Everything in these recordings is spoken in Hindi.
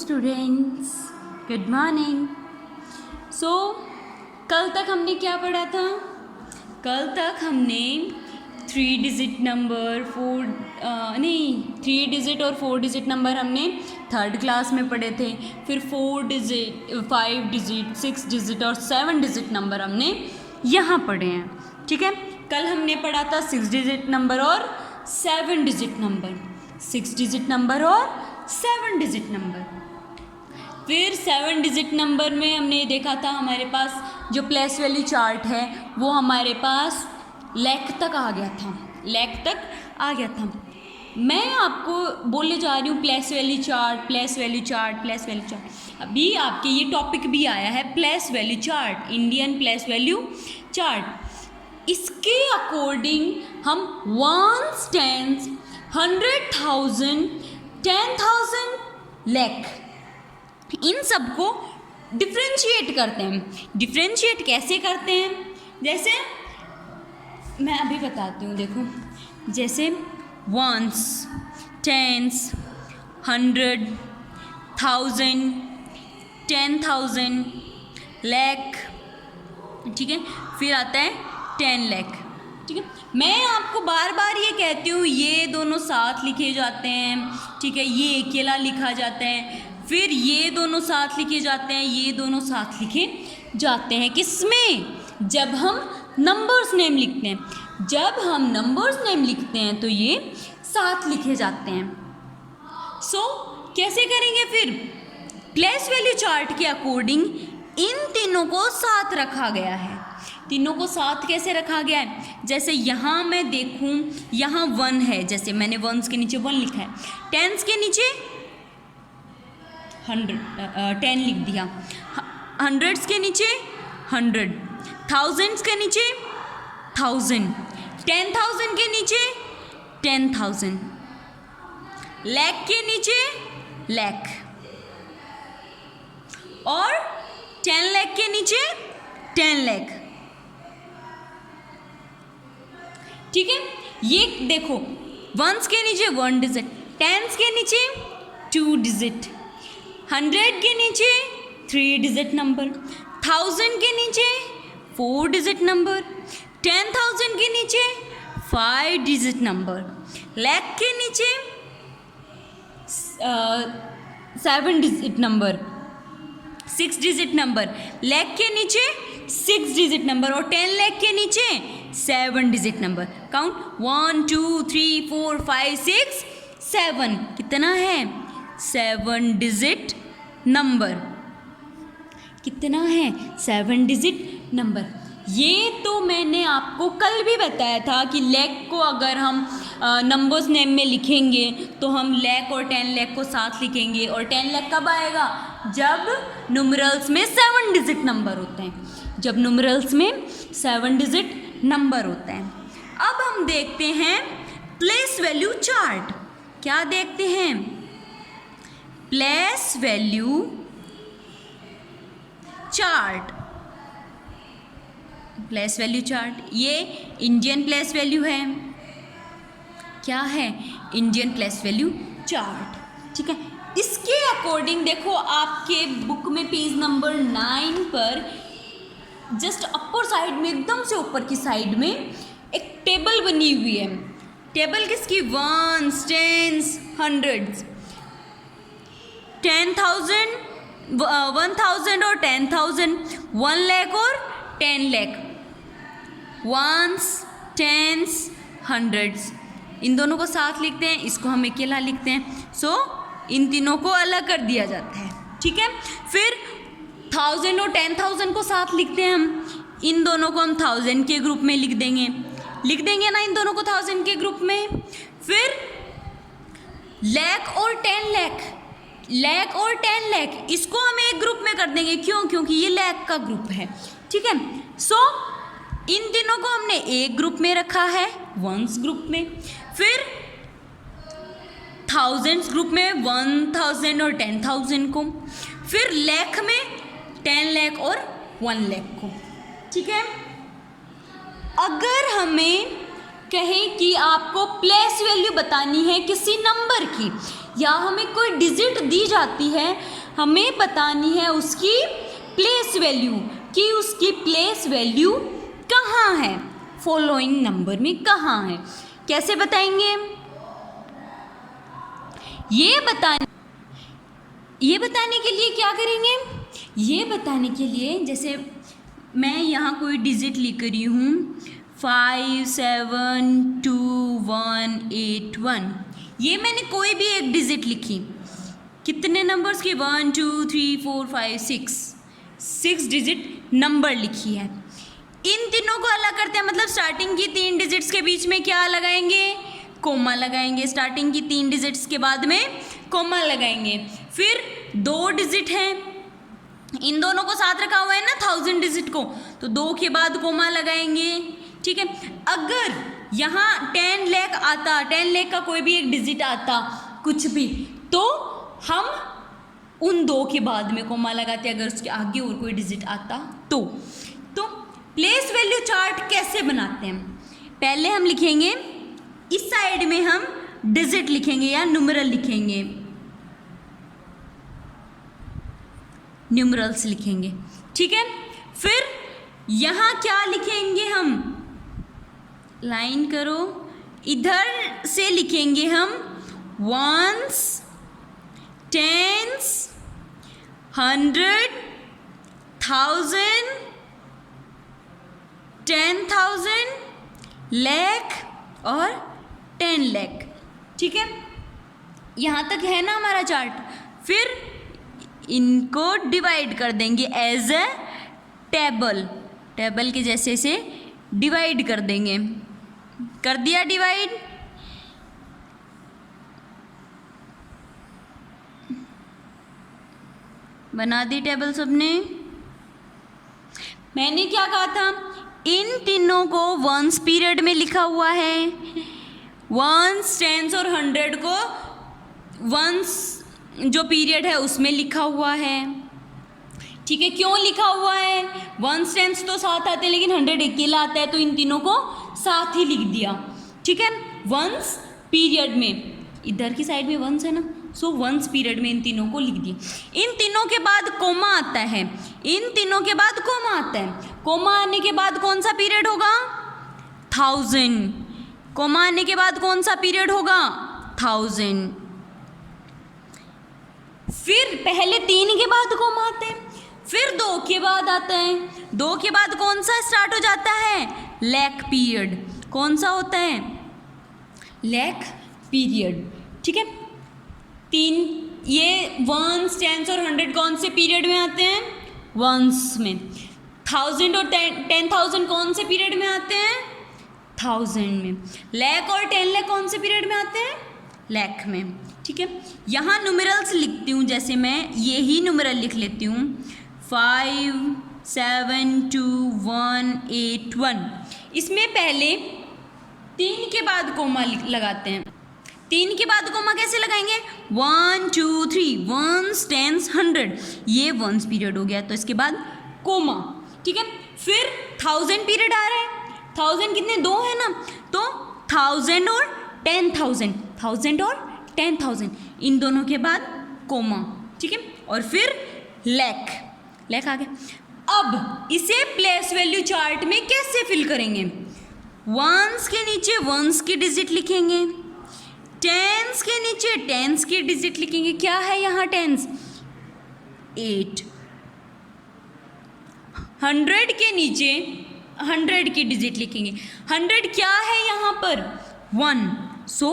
Students, good morning. सो कल तक हमने क्या पढ़ा था? कल तक हमने 3 डिजिट नंबर, 3 डिजिट और 4 डिजिट नंबर हमने थर्ड क्लास में पढ़े थे। फिर 4 डिजिट, 5 डिजिट, 6 डिजिट और 7 डिजिट नंबर हमने यहाँ पढ़े हैं। ठीक है, कल हमने पढ़ा था 6 डिजिट नंबर और 7 डिजिट नंबर, 6 डिजिट नंबर और 7 डिजिट नंबर। फिर 7 डिजिट नंबर में हमने देखा था हमारे पास जो प्लेस वैल्यू चार्ट है वो हमारे पास लैख तक आ गया था, लैख तक आ गया था। मैं आपको बोलने जा रही हूँ place value chart, place value chart, place value chart. अभी आपके ये टॉपिक भी आया है place value chart, Indian place value chart. इसके अकॉर्डिंग हम वंस, टेंस, 100,000, 10,000, लैख इन सबको डिफ्रेंशिएट करते हैं। डिफ्रेंशिएट कैसे करते हैं? जैसे मैं अभी बताती हूँ, देखो, जैसे वंस, टेंस, 100, 1000, 10,000, लैख, ठीक है, फिर आता है 10 लाख। ठीक है, मैं आपको बार बार ये कहती हूँ ये दोनों साथ लिखे जाते हैं, ठीक है, ये अकेला लिखा जाता है, फिर ये दोनों साथ लिखे जाते हैं, ये दोनों साथ लिखे जाते हैं। किसमें? जब हम नंबर्स नेम लिखते हैं। जब हम नंबर्स नेम लिखते हैं तो ये साथ लिखे जाते हैं। सो कैसे करेंगे फिर? प्लेस वैल्यू चार्ट के अकॉर्डिंग इन तीनों को साथ रखा गया है। तीनों को साथ कैसे रखा गया है? जैसे यहाँ मैं देखूँ, यहाँ 1 है, जैसे मैंने वंस के नीचे 1 लिखा है, टेंस के नीचे 10 लिख दिया, हंड्रेड्स के नीचे 100, थाउजेंड्स के नीचे 1000, 10,000 के नीचे 10,000, लैख के नीचे लैख और 10 लाख के नीचे 10 लाख। ठीक है, ये देखो, वंस के नीचे 1 डिजिट, टेंस के नीचे 2 डिजिट, 100 के नीचे 3 डिजिट नंबर, 1000 के नीचे 4 डिजिट नंबर, 10,000 के नीचे 5 डिजिट नंबर, लैख के नीचे 7 digit number, 6 digit number, lakh के नीचे 6 डिजिट नंबर और 10 लाख के नीचे 7 डिजिट नंबर। काउंट 1 2 3 4 5 6 7, कितना है? 7 डिजिट नंबर। कितना है? 7 डिजिट नंबर। ये तो मैंने आपको कल भी बताया था कि लैख को अगर हम नंबर्स नेम में लिखेंगे तो हम लैख और 10 लाख को साथ लिखेंगे। और 10 लाख कब आएगा? जब न्यूमरल्स में 7 डिजिट नंबर होते हैं, जब न्यूमरल्स में 7 डिजिट नंबर होते हैं। अब हम देखते हैं प्लेस वैल्यू चार्ट। क्या देखते हैं? Place value chart. Place value chart, ये इंडियन प्लेस वैल्यू है। क्या है? Indian place value chart. ठीक है, इसके अकॉर्डिंग देखो, आपके बुक में पेज नंबर 9 पर जस्ट अपर साइड में, एकदम से ऊपर की साइड में एक टेबल बनी हुई है। टेबल किसकी? वंस, टेंस, हंड्रेड्स, 10,000, 1,000 और 10,000, 1 लाख और 10 लाख, वंस, टेंस, हंड्रेड्स, इन दोनों को साथ लिखते हैं, इसको हम अकेला लिखते हैं। सो इन तीनों को अलग कर दिया जाता है। ठीक है, फिर 1000 और 10,000 को साथ लिखते हैं हम, इन दोनों को हम 1000 के ग्रुप में लिख देंगे ना, इन दोनों को 1000 के ग्रुप में। फिर लैख और 10 लाख, लैख और 10 लाख, इसको हम एक ग्रुप में कर देंगे। क्यों? क्योंकि ये लैख का ग्रुप है। ठीक है, सो इन तीनों को हमने एक ग्रुप में रखा है, वंस ग्रुप में। फिर थाउजेंड्स ग्रुप में 1,000 और 10,000 को, फिर लैख में 10 लाख और 1 लाख को। ठीक है, अगर हमें कहें कि आपको प्लेस वैल्यू बतानी है किसी नंबर की, या हमें कोई डिजिट दी जाती है, हमें बतानी है उसकी प्लेस वैल्यू कि उसकी प्लेस वैल्यू कहाँ है, फॉलोइंग नंबर में कहाँ है। कैसे बताएंगे? ये बताने के लिए क्या करेंगे? ये बताने के लिए जैसे मैं यहाँ कोई डिजिट लिख रही हूँ 5 7 2 1 8 1, ये मैंने कोई भी एक डिजिट लिखी, कितने नंबर्स की 1 2 3 4 5 6 डिजिट नंबर लिखी है। इन तीनों को अलग करते हैं, मतलब स्टार्टिंग की 3 डिजिट्स के बीच में क्या लगाएंगे? कोमा लगाएंगे। स्टार्टिंग की 3 डिजिट्स के बाद में कोमा लगाएंगे। फिर 2 डिजिट हैं, इन दोनों को साथ रखा हुआ है ना 1000 डिजिट को, तो 2 के बाद कोमा लगाएंगे। ठीक है, अगर यहाँ 10 लाख आता, 10 लाख का कोई भी एक डिजिट आता कुछ भी, तो हम उन 2 के बाद में कोमा लगाते, अगर उसके आगे और कोई डिजिट आता तो प्लेस वैल्यू चार्ट कैसे बनाते हैं? पहले हम लिखेंगे इस साइड में हम डिजिट लिखेंगे या न्यूमरल लिखेंगे, न्यूमरल्स लिखेंगे। ठीक है, फिर यहाँ क्या लिखेंगे हम? लाइन करो, इधर से लिखेंगे हम वंस, टेंस, 100, 1000, 10,000, लाख और 10 लाख। ठीक है, यहाँ तक है ना हमारा चार्ट। फिर इनको डिवाइड कर देंगे एज ए टेबल, टेबल के जैसे से डिवाइड कर देंगे। कर दिया डिवाइड। बना दी टेबल सबने। मैंने क्या कहा था? इन तीनों को वंस पीरियड में लिखा हुआ है, वंस, टेंस और 100 को वंस जो पीरियड है उसमें लिखा हुआ है। ठीक है, क्यों लिखा हुआ है? वंस टेंस तो साथ आते हैं लेकिन 100 अकेला आता है, तो इन तीनों को साथ ही लिख दिया। ठीक है, वंस पीरियड में, इधर की साइड में वंस है ना, सो वंस पीरियड में इन तीनों को लिख दिया। इन तीनों के बाद कोमा आता है, इन तीनों के बाद कोमा आता है। कोमा आने के बाद कौन सा पीरियड होगा? 1000। कोमा आने के बाद कौन सा पीरियड होगा? 1000। फिर पहले 3 के बाद कोमा आते हैं, फिर 2 के बाद आता है। 2 के बाद कौन सा स्टार्ट हो जाता है? लाख पीरियड। कौन सा होता है? लाख पीरियड। ठीक है, 3 ये वंस, टेंस और 100 कौन से पीरियड में आते हैं? वंस में। 1000 और 10,000 कौन से पीरियड में आते हैं? 1000 में। लाख और 10 लाख कौन से पीरियड में आते हैं? लाख में। ठीक है, यहाँ न्यूमरल्स लिखती हूँ, जैसे मैं ये ही न्यूमरल लिख लेती हूँ 5 7 2 1 8 1। इसमें पहले 3 के बाद कोमा लगाते हैं। 3 के बाद कोमा कैसे लगाएंगे? 1 2 3, वंस, टेंस, 100, ये वंस पीरियड हो गया, तो इसके बाद कोमा। ठीक है, फिर 1000 पीरियड आ रहा है। 1000 कितने? 2 है ना, तो 1000 और 10,000, 1000 और 10,000, इन दोनों के बाद कोमा। ठीक है, और फिर लाख, लाख आ गया। अब इसे प्लेस वैल्यू चार्ट में कैसे फिल करेंगे? वंस के नीचे वंस की डिजिट लिखेंगे, टेंस के नीचे टेंस की डिजिट लिखेंगे। क्या है यहाँ टेंस? 8। 100 के नीचे 100 की डिजिट लिखेंगे। 100 क्या है यहाँ पर? 1, सो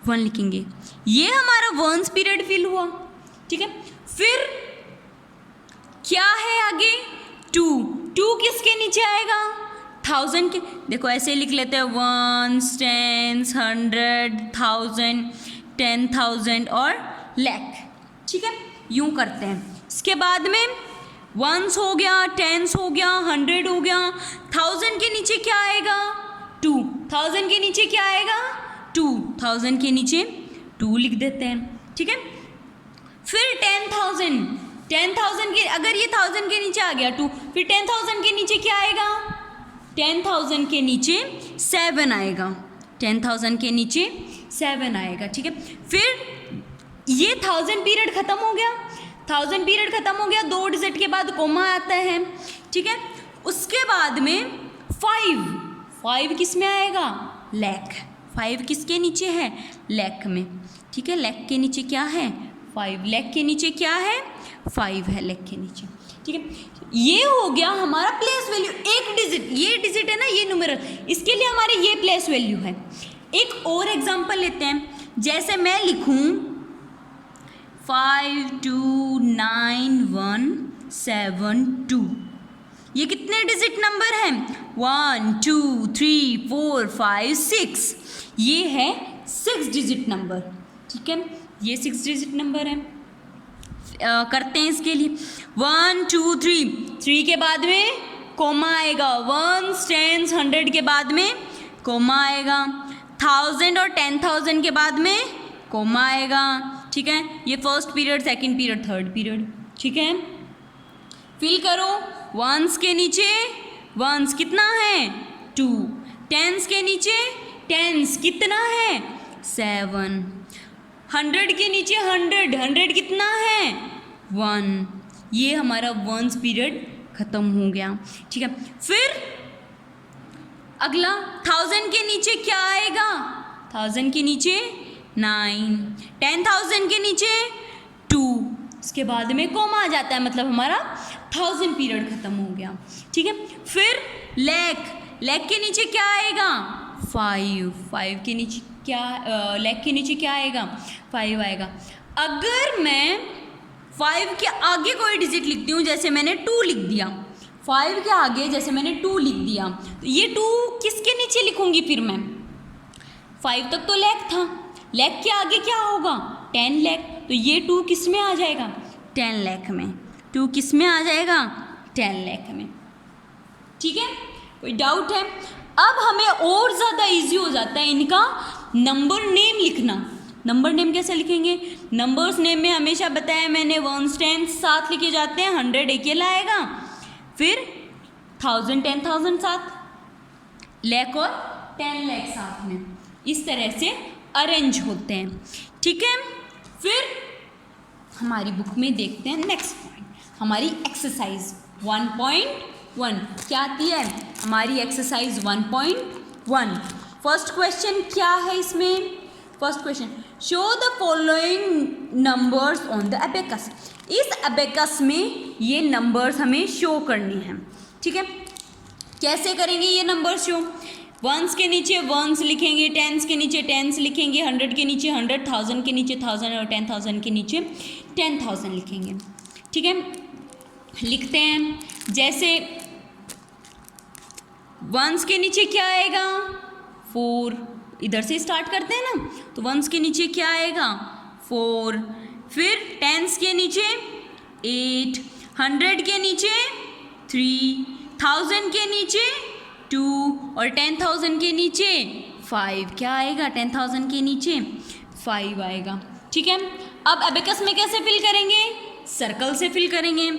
1 लिखेंगे। ये हमारा वंस पीरियड फिल हुआ। ठीक है, फिर क्या है आगे? 2 किसके नीचे आएगा? 1000 के। देखो ऐसे लिख लेते हैं, वंस, टेंस, 100, 1000, 10,000 और लाख। ठीक है, यूं करते हैं। इसके बाद में वंस हो गया, टेंस हो गया, 100 हो गया। 1000 के नीचे क्या आएगा? 2। 1000 के नीचे क्या आएगा? 2। 1000 के नीचे 2 लिख देते हैं। ठीक है, फिर 10,000, 10,000 के, अगर ये 1000 के नीचे आ गया 2, फिर 10,000 के नीचे क्या आएगा? 10,000 के नीचे 7 आएगा। 10,000 के नीचे 7 आएगा। ठीक है, फिर ये 1000 पीरियड खत्म हो गया, 1000 पीरियड खत्म हो गया, 2 डिजिट के बाद कोमा आता है, ठीक है। उसके बाद में 5 किस में आएगा, लाख। 5 किसके नीचे है, लाख में, ठीक है। लाख के नीचे क्या है, 5, लाख के नीचे क्या है, 5 है लाख के नीचे, ठीक है। ये हो गया हमारा प्लेस वैल्यू, एक डिजिट, ये डिजिट है ना, ये न्यूमेरल, इसके लिए हमारे ये प्लेस वैल्यू है। एक और एग्जांपल लेते हैं, जैसे मैं लिखूं 529172, ये कितने डिजिट नंबर हैं, 1 2 3 4 5 6, ये है 6 डिजिट नंबर, ठीक है। ये 6 डिजिट नंबर है। करते हैं इसके लिए 1 2 3 के बाद में कोमा आएगा, 1 10 100 के बाद में कोमा आएगा, 1000 और 10,000 के बाद में कोमा आएगा, ठीक है। ये first period, second period, third period, ठीक है। फिल करो, वंस के नीचे वंस कितना है, 2, टेंस के नीचे टेंस कितना है, 7, 100 के नीचे 100 कितना है, 1। ये हमारा वंस पीरियड खत्म हो गया, ठीक है। फिर अगला 1000 के नीचे क्या आएगा, 1000 के नीचे 9, 10,000 के नीचे 2, इसके बाद में कोमा आ जाता है, मतलब हमारा 1000 पीरियड खत्म हो गया, ठीक है। फिर लाख के नीचे क्या आएगा, 5 के नीचे क्या, लाख के नीचे क्या आएगा, 5 आएगा। अगर मैं 5 के आगे कोई डिजिट लिखती हूँ, जैसे मैंने 2 लिख दिया, 5 के आगे जैसे मैंने 2 लिख दिया, तो ये 2 किसके नीचे लिखूंगी, फिर मैं 5 तक तो लाख था, लाख के आगे क्या होगा, 10 लाख, तो ये 2 किस में आ जाएगा, 10 लाख में, 2 किस में आ जाएगा, 10 लाख में, ठीक है। कोई डाउट है? अब हमें और ज़्यादा इजी हो जाता है इनका नंबर नेम लिखना। नंबर नेम कैसे लिखेंगे, नंबर्स नेम में हमेशा बताया मैंने, 1 10 साथ लिखे जाते हैं, 100 अकेला आएगा, फिर 1000 10,000 साथ, लाख और 10 लाख साथ में, इस तरह से अरेंज होते हैं, ठीक है। फिर हमारी बुक में देखते हैं नेक्स्ट पॉइंट, हमारी एक्सरसाइज 1.1 क्या आती है, हमारी एक्सरसाइज 1.1। फर्स्ट क्वेश्चन क्या है इसमें, first question, show the following numbers on the abacus. इस अबेकस में ये नंबर्स हमें शो करनी है, ठीक है। कैसे करेंगे ये नंबर शो, वंस के नीचे वंस लिखेंगे, टेंस के नीचे टेंस लिखेंगे, 100 के नीचे 100, 1000 के नीचे 1000 और 10,000 के नीचे 10,000 लिखेंगे, ठीक है। लिखते हैं, जैसे वंस के नीचे क्या आएगा, 4, इधर से स्टार्ट करते हैं ना, तो वंस के नीचे क्या आएगा, 4, फिर टेंस के नीचे 8, 100 के नीचे 3, 1000 के नीचे 2 और 10,000 के नीचे 5, क्या आएगा, 10,000 के नीचे 5 आएगा, ठीक है। अब अबेकस में कैसे फिल करेंगे, सर्कल से फिल करेंगे।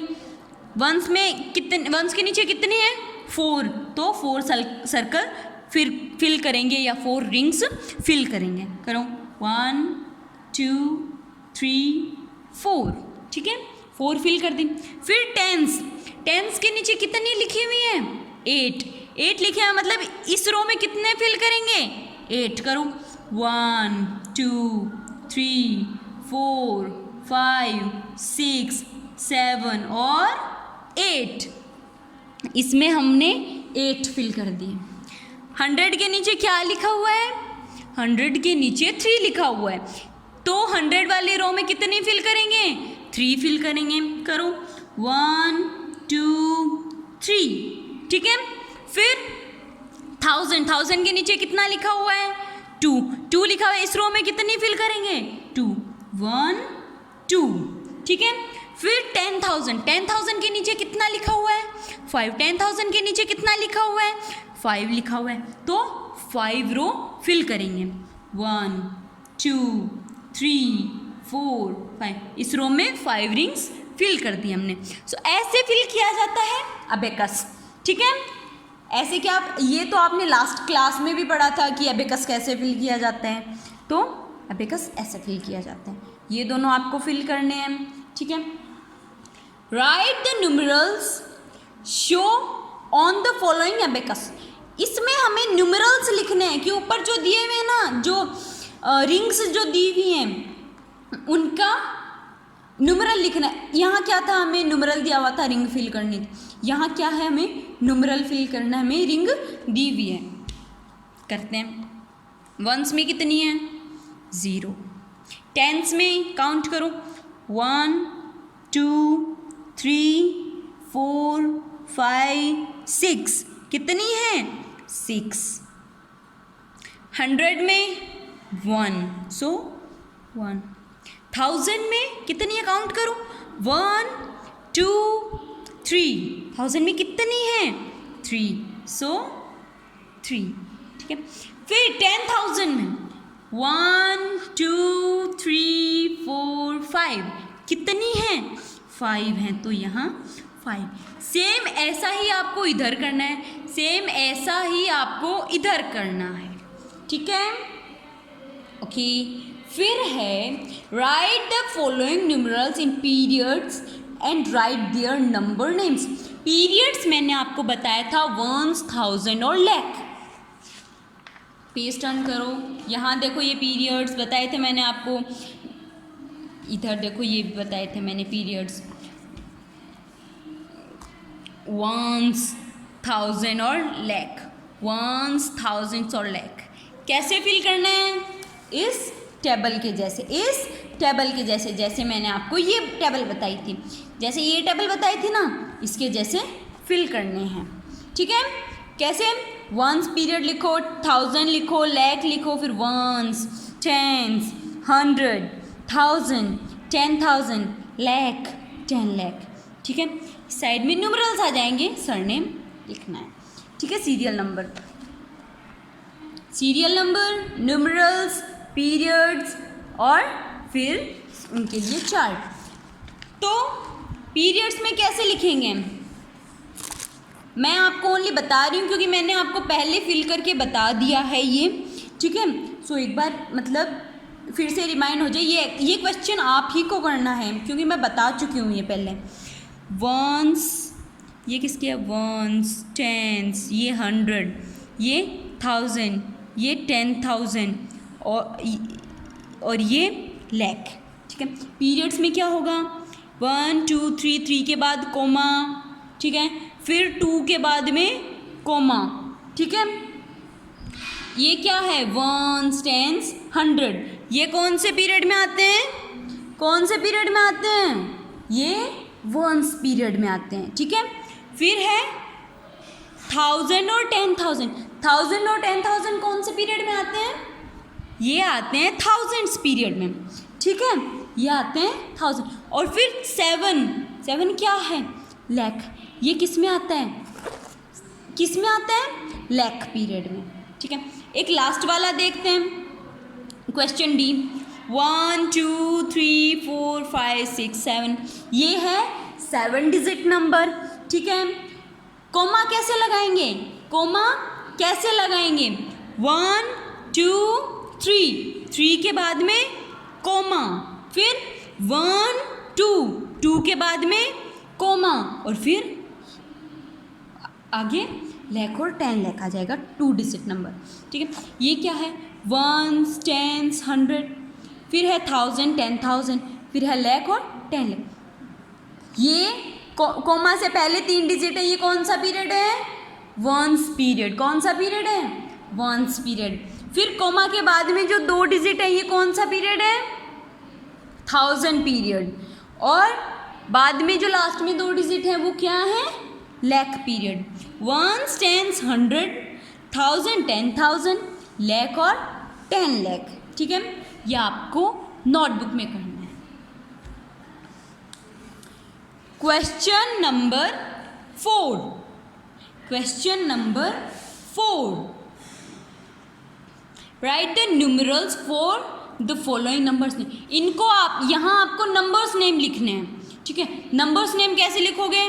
वंस में कितने, वंस के नीचे कितने हैं, 4, तो 4 सर्कल फिर फिल करेंगे या 4 रिंग्स फिल करेंगे। करो 1 2 3 4, ठीक है, 4 फिल कर दी। फिर टेंस, टेंस के नीचे कितनी लिखी हुई है, 8 लिखे हैं, मतलब इस रो में कितने फिल करेंगे, 8। करो 1 2 3 4 5 6 7 और 8, इसमें हमने 8 फिल कर दिए। 100 के नीचे क्या लिखा हुआ है, 100 के नीचे 3 लिखा हुआ है, तो 100 वाले रो में कितने फिल करेंगे, 3 फिल करेंगे। करो 1 2 3, ठीक है। फिर 1000 के नीचे कितना लिखा हुआ है, 2 लिखा हुआ है, इस रो में कितनी फिल करेंगे, 2 1 2, ठीक है। फिर 10,000 के नीचे कितना लिखा हुआ है, 5, 10,000 के नीचे कितना लिखा हुआ है, 5 लिखा हुआ है, तो 5 रो फिल करेंगे, 1 2 3 4 5, इस रो में 5 रिंग्स फिल कर दी हमने। सो ऐसे फिल किया जाता है अबेकस, ठीक है। ऐसे क्या, ये तो आपने लास्ट क्लास में भी पढ़ा था कि अबेकस कैसे फिल किया जाता है, तो अबेकस ऐसे फिल किया जाता है। ये दोनों आपको फिल करने हैं, ठीक है। Write the numerals show on the following abacus. इसमें हमें न्यूमरल्स लिखने हैं कि ऊपर जो दिए हुए हैं ना, जो रिंग्स जो दी हुई हैं उनका न्यूमरल लिखना है। यहाँ क्या था, हमें न्यूमरल दिया हुआ था रिंग फिल करनी थी, यहाँ क्या है, हमें न्यूमरल फिल करना है, हमें रिंग दी हुई है। करते हैं। वंस में कितनी है, 0। टेंस में काउंट करो, 1 2 3 4 5 6, कितनी है, 6। 100 में 1, सो 1। 1000 में कितनी है, काउंट करो, 1 2 3। 1000 में कितनी है, 3, सो 3, ठीक है। फिर 10,000 में 1 2 3 4 5, कितनी है, 5 है, तो यहाँ 5। सेम ऐसा ही आपको इधर करना है, सेम ऐसा ही आपको इधर करना है, ठीक है, ओके। फिर है write the following numerals in periods and write their number names. Periods मैंने आपको बताया था वंस, 1000 और लाख। पेज टर्न करो, यहाँ देखो ये पीरियड्स बताए थे मैंने आपको, इधर देखो ये बताए थे मैंने पीरियड्स वंस, 1000 और लाख, वंस, 1000 और लाख। कैसे फिल करना है, इस टेबल के जैसे, इस टेबल के जैसे, जैसे मैंने आपको ये टेबल बताई थी, जैसे ये टेबल बताई थी ना, इसके जैसे फिल करने हैं, ठीक है। कैसे, वंस पीरियड लिखो, 1000 लिखो, लाख लिखो, फिर वंस, टेंस, 100, 1000, 10,000, लाख, 10 लाख, ठीक है। साइड में न्यूमरल्स आ जाएंगे, सरनेम लिखना है, ठीक है। Serial number, serial number, numerals, periods और फिर उनके लिए चार्ट। तो पीरियड्स में कैसे लिखेंगे, मैं आपको ओनली बता रही हूँ क्योंकि मैंने आपको पहले फिल करके बता दिया है ये, ठीक है। सो एक बार मतलब फिर से रिमाइंड हो जाए, ये क्वेश्चन आप ही को करना है क्योंकि मैं बता चुकी हूँ ये पहले। वंस, ये किसके है, वंस, टेंस, ये 100, ये 1000, ये 10,000 और ये लाख, ठीक है। पीरियड्स में क्या होगा, 1 2 3, 3 के बाद कोमा, ठीक है, फिर 2 के बाद में कोमा, ठीक है। ये क्या है, वंस, टेंस, 100, ये कौन से पीरियड में आते हैं, कौन से पीरियड में आते हैं, ये वंस पीरियड में आते हैं, ठीक है। फिर है 1000 और 10,000, 1000 और 10,000 कौन से पीरियड में आते हैं, ये आते हैं थाउजेंड्स पीरियड में, ठीक है, ये आते हैं 1000। और फिर 7 क्या है, लाख, ये किस में आता है, किस में आता है, लाख पीरियड में, ठीक है। एक लास्ट वाला देखते हैं, क्वेश्चन डी, 1 2 3 4 5 6 7, ये है 7 डिजिट नंबर, ठीक है। कोमा कैसे लगाएंगे, कोमा कैसे लगाएंगे, 1 2 3 के बाद में कोमा, फिर 1 2 के बाद में कोमा, और फिर आगे लाख और 10 लाख आ जाएगा, 2 डिजिट नंबर, ठीक है। ये क्या है, वंस, टेंस, 100, फिर है 1000, 10,000, फिर है लाख और 10 लाख। ये कोमा से पहले 3 डिजिट है, ये कौन सा पीरियड है, वंस पीरियड, कौन सा पीरियड है, वंस पीरियड। फिर कोमा के बाद में जो 2 डिजिट है, ये कौन सा पीरियड है, 1000 पीरियड, और बाद में जो लास्ट में 2 डिजिट है वो क्या है, lakh period. Ones, tens, 100, 1000, 10,000, lakh और 10 लाख, ठीक है। ये आपको नोटबुक में करना है। Question number 4, question number 4, right the numerals for the following numbers name. इनको आप यहाँ आपको नंबर्स नेम लिखने हैं, ठीक है। नंबर्स नेम कैसे लिखोगे,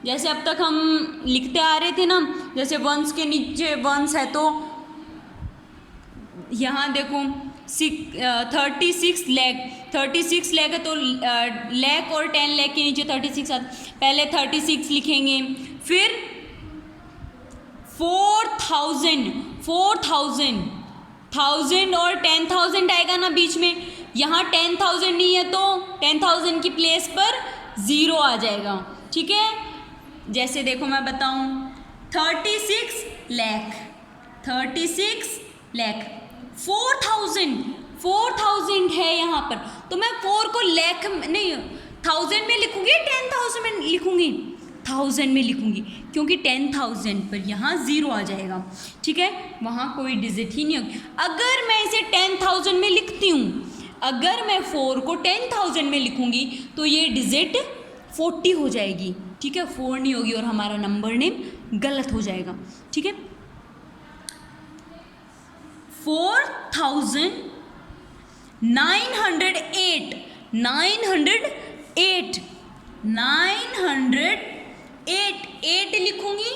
जैसे अब तक हम लिखते आ रहे थे ना, जैसे वंस के नीचे वंस है तो यहाँ देखो 36 लाख, 36 लाख है तो लाख और 10 लाख के नीचे 36 आता, पहले 36 लिखेंगे, फिर 4000 1000 और 10,000 आएगा ना बीच में, यहाँ 10,000 नहीं है तो 10,000 की प्लेस पर 0 आ जाएगा, ठीक है। जैसे देखो मैं बताऊँ, 36 लाख 4,000 है यहाँ पर, तो मैं 4 को लाख नहीं 1000 में लिखूंगी, 10,000 में लिखूंगी, 1000 में लिखूंगी, क्योंकि 10,000 पर यहाँ 0 आ जाएगा, ठीक है, वहाँ कोई डिजिट ही नहीं होगी। अगर मैं इसे 10,000 में लिखती हूँ, अगर मैं 4 को 10,000 में लिखूंगी तो ये डिजिट 40 हो जाएगी, ठीक है, 4 नहीं होगी और हमारा नंबर नेम गलत हो जाएगा, ठीक है। 908 लिखूंगी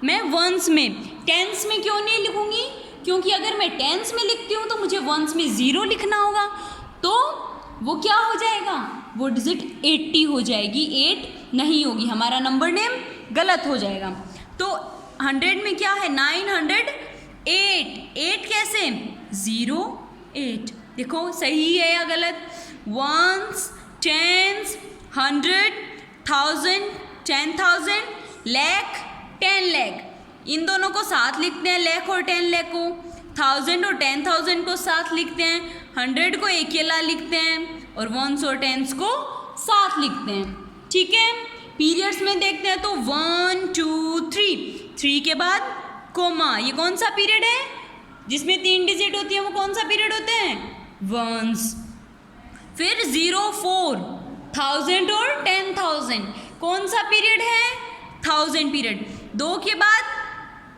मैं वंस में, टेंस में क्यों नहीं लिखूंगी, क्योंकि अगर मैं टेंस में लिखती हूँ तो मुझे वंस में 0 लिखना होगा, तो वो क्या हो जाएगा, वो डिजिट 80 हो जाएगी, 8 नहीं होगी, हमारा नंबर नेम गलत हो जाएगा। तो 100 में क्या है, 908, 8 कैसे, 0 8, देखो सही है या गलत, वंस, टेंस, 100, 1000, 10,000, लाख, 10 लाख, इन दोनों को साथ लिखते हैं, लाख और 10 लाख को, 1000 और 10,000 को साथ लिखते हैं, 100 को अकेला लिखते हैं और वंस और टेंस को साथ लिखते हैं, ठीक है। पीरियड्स में देखते हैं तो 1 2 3 के बाद कोमा, ये कौन सा पीरियड है जिसमें 3 डिजिट होती है, वो कौन सा पीरियड होते हैं, वंस। फिर 0 4 1000 और 10,000 कौन सा पीरियड है, 1000 पीरियड, 2 के बाद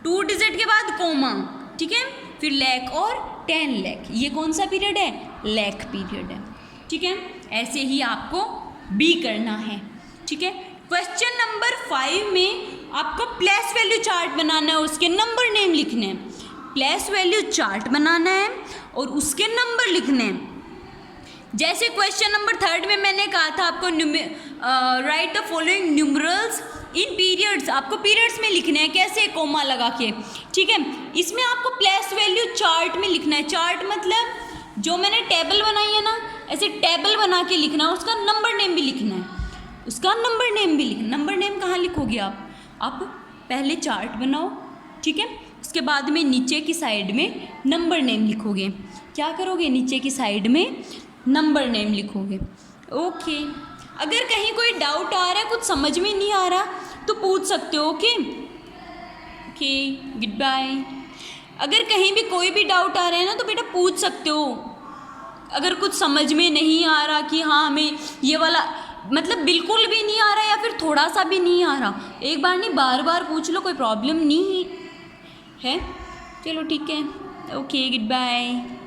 2 डिजिट के बाद कोमा, ठीक है। फिर लाख और 10 लाख, ये कौन सा पीरियड है, लाख पीरियड है, ठीक है। ऐसे ही आपको बी करना है, ठीक है। क्वेश्चन नंबर 5 में आपको प्लेस वैल्यू चार्ट बनाना है, उसके नंबर नेम लिखने हैं, प्लेस वैल्यू चार्ट बनाना है और उसके नंबर लिखने हैं। जैसे क्वेश्चन नंबर 3 में मैंने कहा था आपको right the following numerals in periods, आपको पीरियड्स में लिखना है, कैसे, कोमा लगा के, ठीक है। इसमें आपको प्लेस वैल्यू चार्ट में लिखना है, चार्ट मतलब जो मैंने टेबल बनाई है ना, ऐसे टेबल बना के लिखना है, उसका नंबर नेम भी लिखना है, उसका नंबर नेम भी लिखना। नंबर नेम कहाँ लिखोगे आप पहले चार्ट बनाओ, ठीक है, उसके बाद में नीचे की साइड में नंबर नेम लिखोगे, क्या करोगे, नीचे की साइड में नंबर नेम लिखोगे, ओके। अगर कहीं कोई डाउट आ रहा है, कुछ समझ में नहीं आ रहा तो पूछ सकते हो, ओके गुड बाय। अगर कहीं भी कोई भी डाउट आ रहा है ना तो बेटा पूछ सकते हो, अगर कुछ समझ में नहीं आ रहा कि हाँ हमें ये वाला मतलब बिल्कुल भी नहीं आ रहा या फिर थोड़ा सा भी नहीं आ रहा, एक बार नहीं बार बार पूछ लो, कोई प्रॉब्लम नहीं है। चलो ठीक है, ओके गुड बाय।